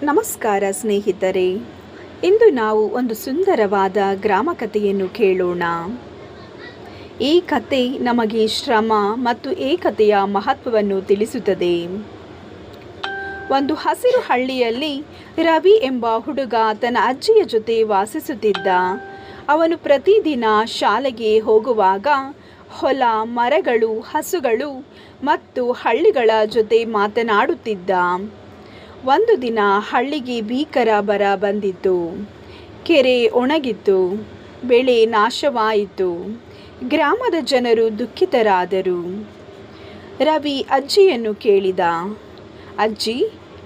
ನಮಸ್ಕಾರ ಸ್ನೇಹಿತರೆ, ಇಂದು ನಾವು ಒಂದು ಸುಂದರವಾದ ಗ್ರಾಮ ಕಥೆಯನ್ನು ಕೇಳೋಣ. ಈ ಕತೆ ನಮಗೆ ಶ್ರಮ ಮತ್ತು ಏಕತೆಯ ಮಹತ್ವವನ್ನು ತಿಳಿಸುತ್ತದೆ. ಒಂದು ಹಸಿರು ಹಳ್ಳಿಯಲ್ಲಿ ರವಿ ಎಂಬ ಹುಡುಗ ತನ್ನ ಅಜ್ಜಿಯ ಜೊತೆ ವಾಸಿಸುತ್ತಿದ್ದ. ಅವನು ಪ್ರತಿದಿನ ಶಾಲೆಗೆ ಹೋಗುವಾಗ ಹೊಲ, ಮರಗಳು, ಹಸುಗಳು ಮತ್ತು ಹಳ್ಳಿಗಳ ಜೊತೆ ಮಾತನಾಡುತ್ತಿದ್ದ. ಒಂದು ದಿನ ಹಳ್ಳಿಗೆ ಭೀಕರ ಬರ ಬಂದಿತು. ಕೆರೆ ಒಣಗಿತು, ಬೆಳೆ ನಾಶವಾಯಿತು. ಗ್ರಾಮದ ಜನರು ದುಃಖಿತರಾದರು. ರವಿ ಅಜ್ಜಿಯನ್ನು ಕೇಳಿದ, ಅಜ್ಜಿ,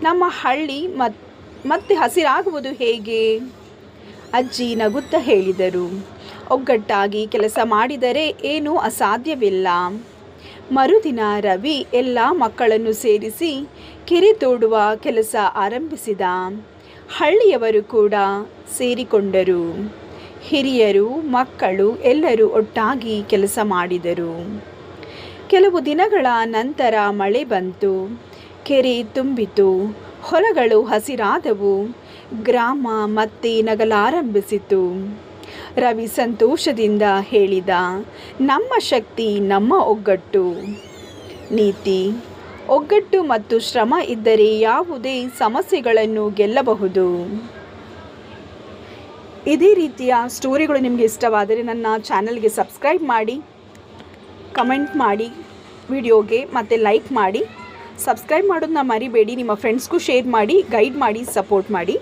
ನಮ್ಮ ಹಳ್ಳಿ ಮತ್ತೆ ಹಸಿರಾಗುವುದು ಹೇಗೆ? ಅಜ್ಜಿ ನಗುತ್ತಾ ಹೇಳಿದರು, ಒಗ್ಗಟ್ಟಾಗಿ ಕೆಲಸ ಮಾಡಿದರೆ ಏನೂ ಅಸಾಧ್ಯವಿಲ್ಲ. ಮರುದಿನ ರವಿ ಎಲ್ಲ ಮಕ್ಕಳನ್ನು ಸೇರಿಸಿ ಕೆರೆ ತೋಡುವ ಕೆಲಸ ಆರಂಭಿಸಿದ. ಹಳ್ಳಿಯವರು ಕೂಡ ಸೇರಿಕೊಂಡರು. ಹಿರಿಯರು, ಮಕ್ಕಳು ಎಲ್ಲರೂ ಒಟ್ಟಾಗಿ ಕೆಲಸ ಮಾಡಿದರು. ಕೆಲವು ದಿನಗಳ ನಂತರ ಮಳೆ ಬಂತು. ಕೆರೆ ತುಂಬಿತು, ಹೊಲಗಳು ಹಸಿರಾದವು. ಗ್ರಾಮ ಮತ್ತೆ ನಗಲಾರಂಭಿಸಿತು. ರವಿ ಸಂತೋಷದಿಂದ ಹೇಳಿದ, ನಮ್ಮ ಶಕ್ತಿ ನಮ್ಮ ಒಗ್ಗಟ್ಟು. ನೀತಿ: ಒಗ್ಗಟ್ಟು ಮತ್ತು ಶ್ರಮ ಇದ್ದರೆ ಯಾವುದೇ ಸಮಸ್ಯೆಗಳನ್ನು ಗೆಲ್ಲಬಹುದು. ಇದೇ ರೀತಿಯ ಸ್ಟೋರಿಗಳು ನಿಮಗೆ ಇಷ್ಟವಾದರೆ ನನ್ನ ಚಾನಲ್ಗೆ ಸಬ್ಸ್ಕ್ರೈಬ್ ಮಾಡಿ, ಕಮೆಂಟ್ ಮಾಡಿ, ವಿಡಿಯೋಗೆ ಮತ್ತು ಲೈಕ್ ಮಾಡಿ. ಸಬ್ಸ್ಕ್ರೈಬ್ ಮಾಡೋದನ್ನ ಮರಿಬೇಡಿ. ನಿಮ್ಮ ಫ್ರೆಂಡ್ಸ್ಗೂ ಶೇರ್ ಮಾಡಿ, ಗೈಡ್ ಮಾಡಿ, ಸಪೋರ್ಟ್ ಮಾಡಿ.